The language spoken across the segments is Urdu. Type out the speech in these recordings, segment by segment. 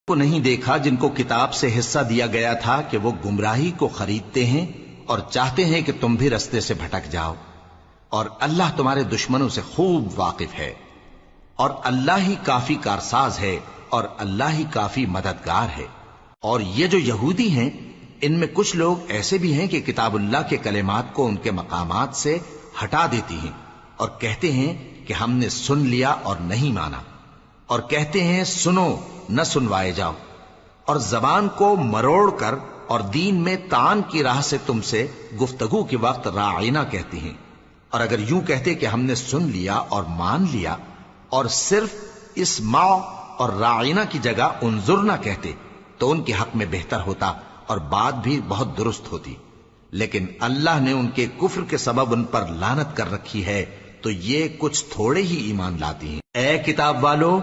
کو نہیں دیکھا جن کو کتاب سے حصہ دیا گیا تھا کہ وہ گمراہی کو خریدتے ہیں اور چاہتے ہیں کہ تم بھی رستے سے بھٹک جاؤ، اور اللہ تمہارے دشمنوں سے خوب واقف ہے، اور اللہ ہی کافی کارساز ہے، اور اللہ ہی کافی مددگار ہے۔ اور یہ جو یہودی ہیں، ان میں کچھ لوگ ایسے بھی ہیں کہ کتاب اللہ کے کلمات کو ان کے مقامات سے ہٹا دیتی ہیں اور کہتے ہیں کہ ہم نے سن لیا اور نہیں مانا، اور کہتے ہیں سنو نہ سنوائے جاؤ، اور زبان کو مروڑ کر اور دین میں طعن کی راہ سے تم سے گفتگو کے وقت راعینا کہتی ہیں۔ اور اگر یوں کہتے کہ ہم نے سن لیا اور مان لیا، اور صرف اسمع اور راعینا کی جگہ انظرنا کہتے، تو ان کے حق میں بہتر ہوتا اور بات بھی بہت درست ہوتی۔ لیکن اللہ نے ان کے کفر کے سبب ان پر لعنت کر رکھی ہے، تو یہ کچھ تھوڑے ہی ایمان لاتی ہیں۔ اے کتاب والو،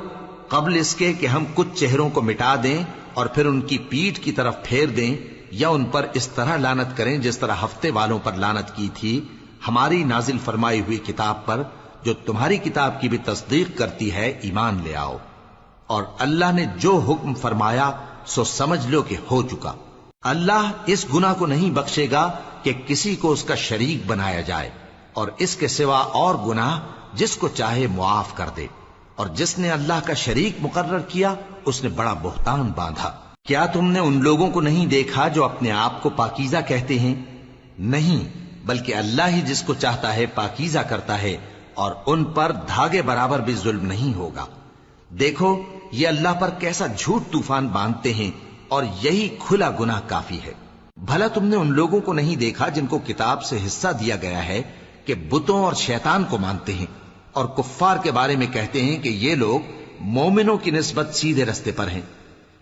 قبل اس کے کہ ہم کچھ چہروں کو مٹا دیں اور پھر ان کی پیٹھ کی طرف پھیر دیں یا ان پر اس طرح لعنت کریں جس طرح ہفتے والوں پر لعنت کی تھی، ہماری نازل فرمائی ہوئی کتاب پر جو تمہاری کتاب کی بھی تصدیق کرتی ہے ایمان لے آؤ۔ اور اللہ نے جو حکم فرمایا سو سمجھ لو کہ ہو چکا۔ اللہ اس گناہ کو نہیں بخشے گا کہ کسی کو اس کا شریک بنایا جائے، اور اس کے سوا اور گناہ جس کو چاہے معاف کر دے، اور جس نے اللہ کا شریک مقرر کیا اس نے بڑا بہتان باندھا۔ کیا تم نے ان لوگوں کو نہیں دیکھا جو اپنے آپ کو پاکیزہ کہتے ہیں؟ نہیں، بلکہ اللہ ہی جس کو چاہتا ہے پاکیزہ کرتا ہے، اور ان پر دھاگے برابر بھی ظلم نہیں ہوگا۔ دیکھو یہ اللہ پر کیسا جھوٹ طوفان باندھتے ہیں، اور یہی کھلا گناہ کافی ہے۔ بھلا تم نے ان لوگوں کو نہیں دیکھا جن کو کتاب سے حصہ دیا گیا ہے کہ بتوں اور شیطان کو مانتے ہیں، اور کفار کے بارے میں کہتے ہیں کہ یہ لوگ مومنوں کی نسبت سیدھے رستے پر ہیں۔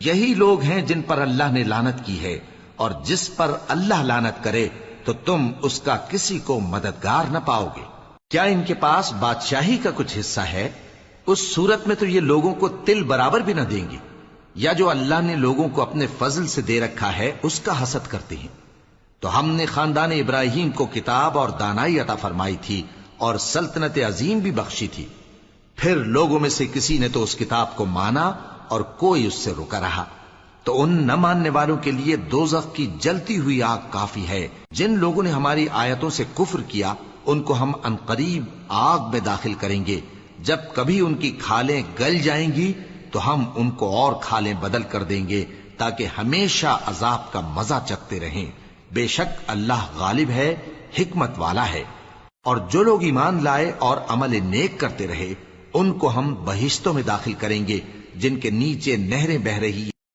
یہی لوگ ہیں جن پر اللہ نے لعنت کی ہے، اور جس پر اللہ لعنت کرے تو تم اس کا کسی کو مددگار نہ پاؤ گے۔ کیا ان کے پاس بادشاہی کا کچھ حصہ ہے؟ اس صورت میں تو یہ لوگوں کو تل برابر بھی نہ دیں گے، یا جو اللہ نے لوگوں کو اپنے فضل سے دے رکھا ہے اس کا حسد کرتے ہیں۔ تو ہم نے خاندان ابراہیم کو کتاب اور دانائی عطا فرمائی تھی اور سلطنت عظیم بھی بخشی تھی، پھر لوگوں میں سے کسی نے تو اس کتاب کو مانا اور کوئی اس سے رکا رہا، تو ان نہ ماننے والوں کے لیے دوزخ کی جلتی ہوئی آگ کافی ہے۔ جن لوگوں نے ہماری آیتوں سے کفر کیا ان کو ہم عنقریب آگ میں داخل کریں گے، جب کبھی ان کی کھالیں گل جائیں گی تو ہم ان کو اور کھالیں بدل کر دیں گے تاکہ ہمیشہ عذاب کا مزہ چکھتے رہیں۔ بے شک اللہ غالب ہے، حکمت والا ہے۔ اور جو لوگ ایمان لائے اور عمل نیک کرتے رہے ان کو ہم بہشتوں میں داخل کریں گے جن کے نیچے نہریں بہہ رہی